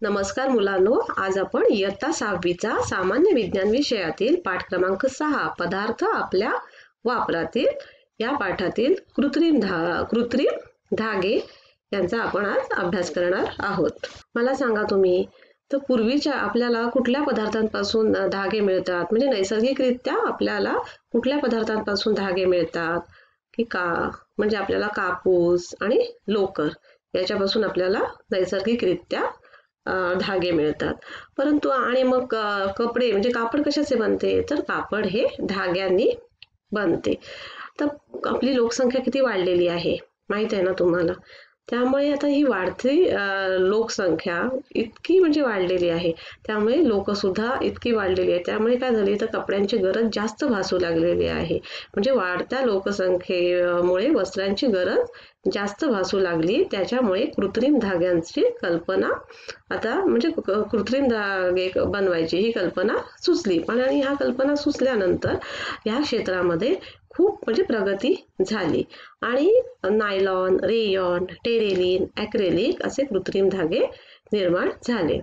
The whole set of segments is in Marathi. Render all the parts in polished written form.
नमस्कार मुलांनो, आज आपण इयत्ता 6वीचा सामान्य विज्ञान विषयातील पाठ क्रमांक 6 पदार्थ आपल्या वापरातील या पाठातील कृत्रिम धागे यांचा आपण आज अभ्यास करणार आहोत. मला सांगा तुम्ही, तर पूर्वीच्या आपल्याला कुठल्या पदार्थांपासून धागे मिळतात, म्हणजे नैसर्गिकरित्या आपल्याला कुठल्या पदार्थांपासून धागे मिळतात की का, म्हणजे आपल्याला कापूस आणि लोकर याच्यापासून आपल्याला नैसर्गिकरित्या धागे मिळतात. परंतु आणि मग कपडे म्हणजे कापड कशाचे बनते, तर कापड हे धाग्यांनी बनते. तर आपली लोकसंख्या किती वाढलेली आहे माहित आहे ना तुम्हाला. त्यामुळे आता ही वाढती लोकसंख्या इतकी म्हणजे वाढलेली आहे, त्यामुळे लोक सुद्धा इतकी वाढलेली आहे. त्यामुळे काय झाली, तर कपड्यांची गरज जास्त भासू लागलेली आहे. म्हणजे वाढत्या लोकसंख्येमुळे वस्त्रांची गरज जास्त भासू लागली. त्याच्यामुळे कृत्रिम धाग्यांची कल्पना आता म्हणजे कृत्रिम धागे बनवायची ही कल्पना सुचली. पण आणि ह्या कल्पना सुचल्यानंतर या क्षेत्रामध्ये खूप म्हणजे प्रगती झाली आणि नायलॉन, रेयॉन, टेरेलिन, ॲक्रेलिक असे कृत्रिम धागे निर्माण झाले.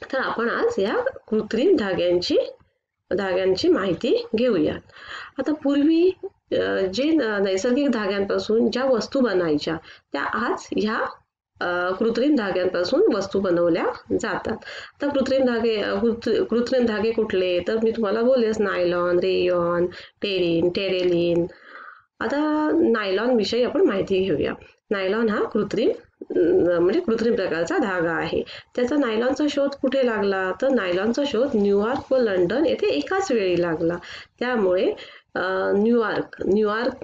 तर आपण आज या कृत्रिम धाग्यांची माहिती घेऊयात. आता पूर्वी जे नैसर्गिक धाग्यांपासून ज्या वस्तू बनायच्या त्या आज ह्या कृत्रिम धाग्यांपासून वस्तू बनवल्या जातात. तर कृत्रिम धागे कुठले, तर मी तुम्हाला बोललेच नायलॉन, रेयॉन, टेरेलिन. आता नायलॉन विषयी आपण माहिती घेऊया. नायलॉन हा कृत्रिम प्रकारचा धागा आहे. त्याचा नायलॉनचा शोध कुठे लागला, तर नायलॉनचा शोध न्यूयॉर्क व लंडन येथे एकाच वेळी लागला. त्यामुळे न्यूयॉर्क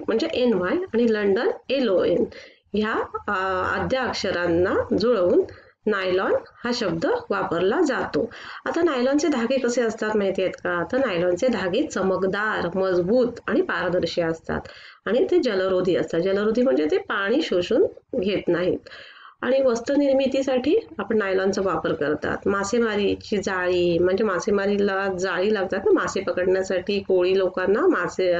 म्हणजे NY आणि लंडन LON ह्या आद्य अक्षरांना जुळवून नायलॉन हा शब्द वापरला जातो. आता नायलॉनचे धागे कसे असतात माहिती आहेत का, तर नायलॉनचे धागे चमकदार, मजबूत आणि पारदर्शी असतात आणि ते जलरोधी असतात. जलरोधी म्हणजे ते पाणी शोषून घेत नाहीत. आणि वस्त्र निर्मितीसाठी आपण नायलॉनचा वापर करतात. मासेमारीची जाळी म्हणजे मासेमारीला जाळी लागतात ना, मासे पकडण्यासाठी कोळी लोकांना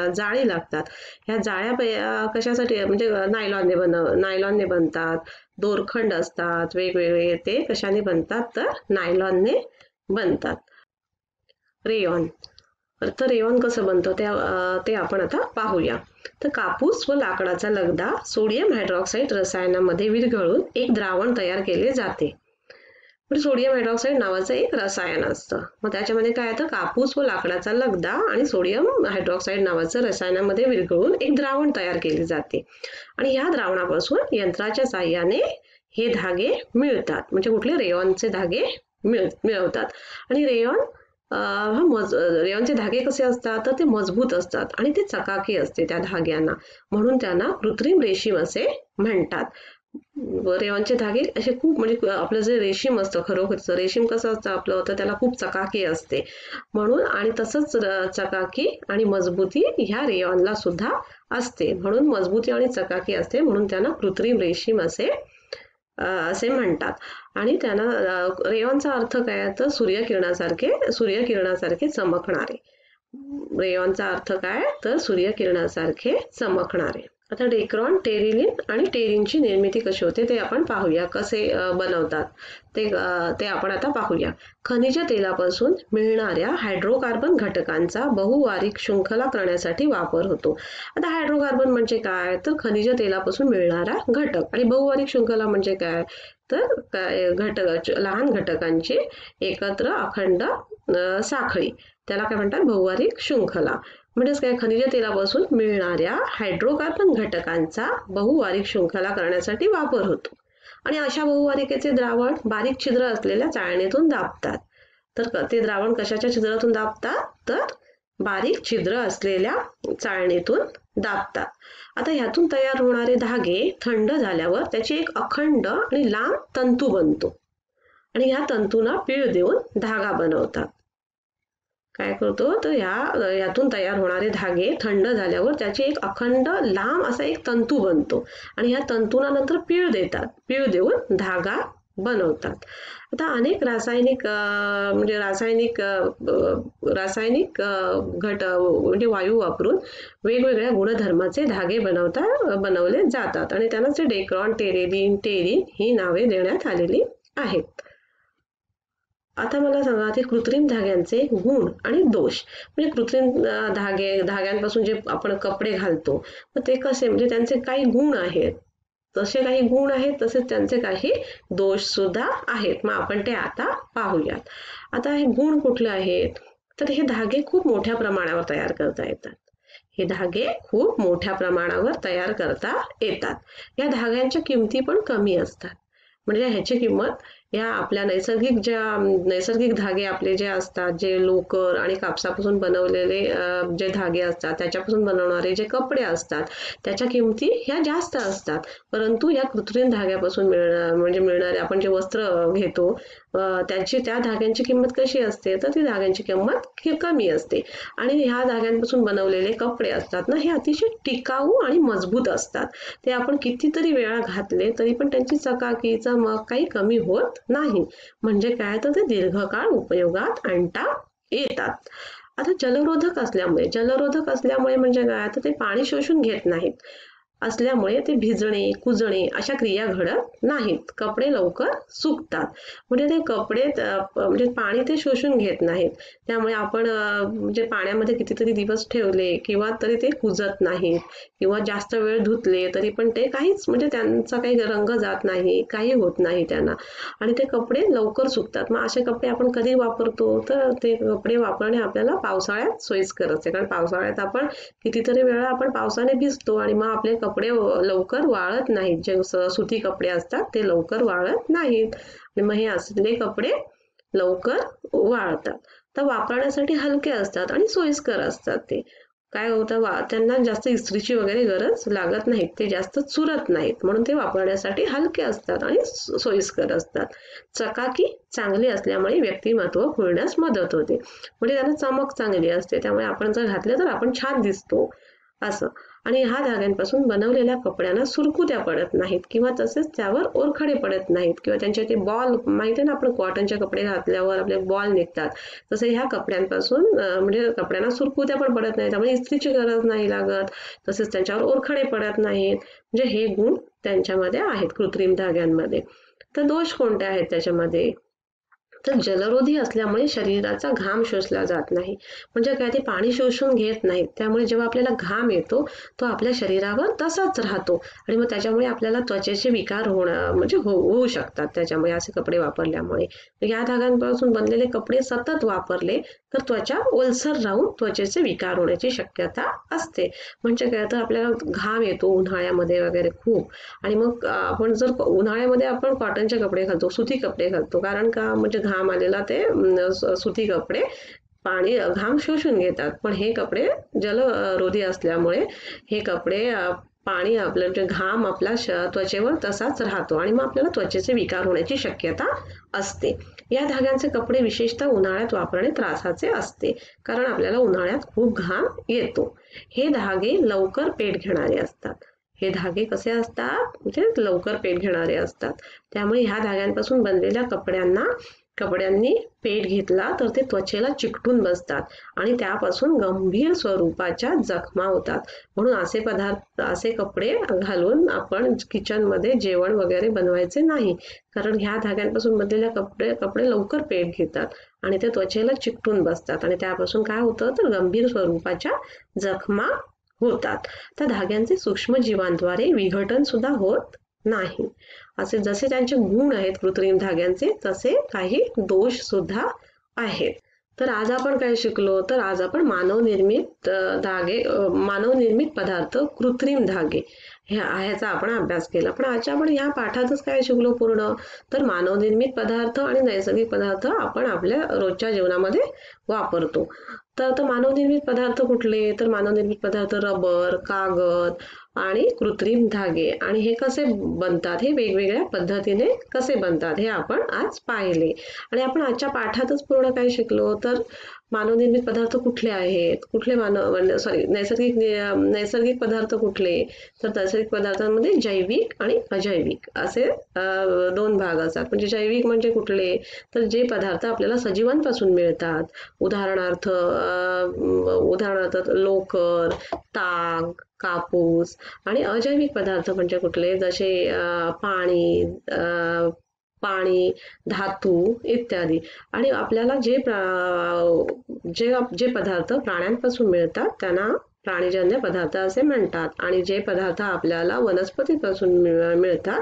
जाळी लागतात. ह्या जाळ्या कशासाठी म्हणजे नायलॉनने बनतात. दोरखंड असतात वेगवेगळे, ते कशाने बनतात, तर नायलॉनने बनतात. रेयॉन, तर रेयॉन कसं बनतं ते आपण आता पाहूया. तर कापूस व लाकडाचा लगदा सोडियम हायड्रॉक्साईड रसायनामध्ये विरघळून एक द्रावण तयार केले जाते. म्हणजे सोडियम हायड्रॉक्साईड नावाचं एक रसायन असतं. मग त्याच्यामध्ये काय येतं, कापूस व लाकडाचा लगदा आणि सोडियम हायड्रॉक्साईड नावाचं रसायनामध्ये विरघळून एक द्रावण तयार केले जाते. आणि ह्या द्रावणापासून यंत्राच्या साहाय्याने हे धागे मिळतात. म्हणजे कुठले, रेयॉनचे धागे मिळवतात. आणि रेयॉनचे धागे कसे असतात, तर ते मजबूत असतात आणि ते चकाकी असते त्या धाग्यांना, म्हणून त्यांना कृत्रिम रेशीम असे म्हणतात. रेयॉनचे धागे असे खूप म्हणजे आपलं जे रेशीम असतं, खरोखरचं रेशीम कसं असतं आपलं, तर त्याला खूप चकाकी असते म्हणून, आणि तसंच चकाकी आणि मजबूती ह्या रेयॉनला सुद्धा असते, म्हणून मजबूती आणि चकाकी असते, म्हणून त्यांना कृत्रिम रेशीम असे म्हणतात. आणि त्यांना रेयॉनचा अर्थ काय, तर सूर्यकिरणासारखे चमकणारे. रेयॉनचा अर्थ काय, तर सूर्यकिरणासारखे चमकणारे. आता डेक्रॉन, टेरिलिन आणि टेरिनची निर्मिती कशी होते ते आपण पाहूया. कसे बनवतात ते आपण आता पाहूया. खनिज तेलापासून मिळणाऱ्या हायड्रोकार्बन घटकांचा बहुवार्षिक शृंखला करण्यासाठी वापर होतो. आता हायड्रोकार्बन म्हणजे काय, तर खनिज तेलापासून मिळणारा घटक, आणि बहुवार्षिक शृंखला म्हणजे काय, तर लहान घटकांची एकत्र अखंड साखळी, त्याला काय म्हणतात, बहुवार्षिक शृंखला. म्हणजेच काय, खनिज तेलापासून मिळणाऱ्या हायड्रोकार्बन घटकांचा बहुवार्षिक शृंखला करण्यासाठी वापर होतो. आणि अशा बहुवार्षिकेचे द्रावण बारीक छिद्र असलेल्या चाळणीतून दाबतात. तर ते द्रावण कशाच्या छिद्रातून दाबतात, तर बारीक छिद्र असलेल्या चाळणीतून दाबतात. आता ह्यातून तयार होणारे धागे थंड झाल्यावर त्याची एक अखंड आणि लांब तंतू बनतो आणि ह्या तंतूंना पीळ देऊन धागा बनवतात. काय करतो, तर ह्यातून तयार होणारे धागे थंड झाल्यावर त्याचे एक अखंड लांब असा एक तंतू बनतो आणि ह्या तंतूंना नंतर पीळ देऊन धागा बनवतात. आता अनेक रासायनिक म्हणजे वायू वापरून वेगवेगळ्या गुणधर्माचे धागे बनवले जातात आणि त्यांना डेक्रॉन, टेरिन ही नावे देण्यात आलेली आहेत. आता मला सांगा ते कृत्रिम धाग्यांचे गुण आणि दोष. म्हणजे कृत्रिम धाग्यांपासून जे आपण कपडे घालतो, तर ते कसे, म्हणजे त्यांचे काही गुण आहेत. तसे काही गुण आहेत, तसेच त्यांचे काही दोष सुद्धा आहेत. मग आपण ते आता पाहूयात. आता हे गुण कुठले आहेत? तर हे धागे खूप मोठ्या प्रमाणावर तयार करता येतात. हे धागे खूप मोठ्या प्रमाणावर तयार करता येतात. या धाग्यांच्या किमती पण कमी असतात. म्हणजे ह्याची किंमत या आपल्या नैसर्गिक धागे आपले जे असतात, जे लोकर आणि कापसापासून बनवलेले जे धागे असतात, त्याच्यापासून बनवणारे जे कपडे असतात, त्याच्या किमती ह्या जास्त असतात. परंतु या कृत्रिम धाग्यापासून मिळणारे आपण जे वस्त्र घेतो, त्या धाग्यांची किंमत कशी असते, तर ती धाग्यांची किंमत कमी असते. आणि ह्या धाग्यांपासून बनवलेले कपडे असतात ना, हे अतिशय टिकाऊ आणि मजबूत असतात. ते आपण कितीतरी वेळा घातले तरी पण त्यांची चकाकी चमक काही कमी होत नाही. म्हणजे काय, तर ते दीर्घकाळ उपयोगात आणता येतात. आता जलरोधक असल्यामुळे म्हणजे काय, तर ते पाणी शोषून घेत नाहीत असल्यामुळे ते भिजणे, कुजणे अशा क्रिया घडत नाहीत. कपडे लवकर सुकतात. म्हणजे ते कपडे म्हणजे पाणी ते शोषून घेत नाहीत. त्यामुळे आपण म्हणजे पाण्यामध्ये कितीतरी दिवस ठेवले किंवा तरी ते कुजत नाहीत, किंवा जास्त वेळ धुतले तरी पण ते काहीच, म्हणजे त्यांचा काही रंग जात नाही, काही होत नाही त्यांना, आणि ते कपडे लवकर सुकतात. मग असे कपडे आपण कधी वापरतो, तर ते कपडे वापरणे आपल्याला पावसाळ्यात सोयीस्कर असते. कारण पावसाळ्यात आपण कितीतरी वेळा आपण पावसाने भिजतो आणि मग आपले कपडे लवकर वाळत नाहीत. जे सुती कपडे असतात ते लवकर वाळत नाहीत, आणि मग हे असले कपडे लवकर वाळतात. तर वापरण्यासाठी हलके असतात आणि सोयीस्कर असतात. ते काय होतं, त्यांना जास्त इस्त्रीची वगैरे गरज लागत नाही, ते जास्त चुरत नाहीत, म्हणून ते वापरण्यासाठी हलके असतात आणि सोयीस्कर असतात. चकाकी चांगली असल्यामुळे व्यक्तिमत्व खुलण्यास मदत होते. म्हणजे त्यांना चमक चांगली असते, त्यामुळे आपण जर घातले तर आपण छान दिसतो असं. आणि ह्या धाग्यांपासून बनवलेल्या कपड्यांना सुरकुत्या पडत नाहीत, किंवा तसेच त्यावर ओरखडे पडत नाहीत, किंवा त्यांचे ते बॉल, माहिती आहे ना, आपण कॉटनचे कपडे घातल्यावर आपले बॉल निघतात, तसे ह्या कपड्यांपासून म्हणजे कपड्यांना सुरकुत्या पण पडत नाहीत, त्यामुळे इस्त्रीची गरज नाही लागत. तसेच त्यांच्यावर ओरखडे पडत नाहीत. म्हणजे हे गुण त्यांच्यामध्ये आहेत कृत्रिम धाग्यांमध्ये. तर दोष कोणते आहेत त्याच्यामध्ये, तर जलरोधी असल्यामुळे शरीराचा घाम शोषला जात नाही. म्हणजे काय, ते पाणी शोषून घेत नाहीत, त्यामुळे जेव्हा आपल्याला घाम येतो तो आपल्या शरीरावर तसाच राहतो, आणि मग त्याच्यामुळे आपल्याला त्वचेचे विकार म्हणजे होऊ शकतात त्याच्यामुळे, असे कपडे वापरल्यामुळे. या धाग्यांपासून बनलेले कपडे सतत वापरले तर त्वचा ओलसर राहून त्वचेचे विकार होण्याची शक्यता असते. म्हणजे काय, तर आपल्याला घाम येतो उन्हाळ्यामध्ये वगैरे खूप, आणि मग आपण जर उन्हाळ्यामध्ये आपण कॉटनचे कपडे घालतो, सुती कपडे घालतो, कारण का, म्हणजे घाम आलेला ते सुती कपडे घाम शोषून घेतात. पण हे कपडे जलरोधी असल्यामुळे हे कपडे पाणी आपलं, म्हणजे घाम आपल्या त्वचेवर तसाच राहतो, आणि मग आपल्याला त्वचेचे विकार होण्याची शक्यता असते. या धाग्यांचे कपडे विशेषतः उन्हाळ्यात वापरणे त्रासाचे असते, कारण आपल्याला उन्हाळ्यात खूप घाम येतो. हे धागे लवकर पेट घेणारे असतात. हे धागे कसे असतात, म्हणजे लवकर पेट घेणारे असतात. त्यामुळे ह्या धाग्यांपासून बनलेल्या कपड्यांनी पेट घेतला तर ते त्वचेला चिकटून बसतात आणि त्यापासून गंभीर स्वरूपाच्या जखमा होतात. म्हणून असे कपडे घालून आपण किचनमध्ये जेवण वगैरे बनवायचे नाही, कारण ह्या धाग्यांपासून बनलेल्या कपडे लवकर पेट घेतात आणि ते त्वचेला चिकटून बसतात, आणि त्यापासून काय होतं, तर गंभीर स्वरूपाच्या जखमा होतात. त्या धाग्यांचे सूक्ष्म जीवांद्वारे विघटन सुद्धा होत नाही. असे जसे त्यांचे गुण आहेत कृत्रिम धाग्यांचे, तसे काही दोष सुद्धा आहेत. तर आज आपण काय शिकलो, तर आज आपण मानवनिर्मित पदार्थ, कृत्रिम धागे ह्याचा आपण अभ्यास केला. पण आज आपण ह्या पाठातच काय शिकलो पूर्ण, तर मानवनिर्मित पदार्थ आणि नैसर्गिक पदार्थ आपण आपल्या रोजच्या जीवनामध्ये वापरतो. तर मानवनिर्मित पदार्थ कुठले, तर मानवनिर्मित पदार्थ रबर, कागद आणि कृत्रिम धागे. आणि हे कसे बनतात, हे वेगवेगळ्या पद्धतीने कसे बनतात हे आपण आज पाहिले. आणि आपण आजच्या पाठातच पूर्ण काय शिकलो, तर मानवनिर्मित पदार्थ कुठले आहेत, नैसर्गिक पदार्थ कुठले, तर नैसर्गिक पदार्थांमध्ये जैविक आणि अजैविक असे दोन भाग असतात. म्हणजे जैविक म्हणजे कुठले, तर जे पदार्थ आपल्याला सजीवांपासून मिळतात, उदाहरणार्थ लोकर, ताग, कापूस. आणि अजैविक पदार्थ म्हणजे कुठले, जसे पाणी, पाणी, धातू इत्यादी. आणि आपल्याला जे पदार्थ प्राण्यांपासून मिळतात त्यांना प्राणीजन्य पदार्थ असे म्हणतात. आणि जे पदार्थ आपल्याला वनस्पतीपासून मिळतात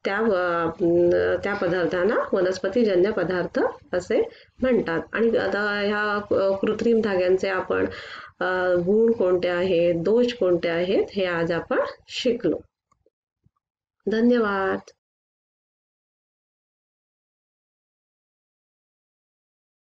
त्या पदार्थांना वनस्पतीजन्य पदार्थ असे म्हणतात. आणि आता ह्या कृत्रिम धाग्यांचे आपण गुण कोणते आहेत, दोष कोणते आहेत हे आज आपण शिकलो. धन्यवाद.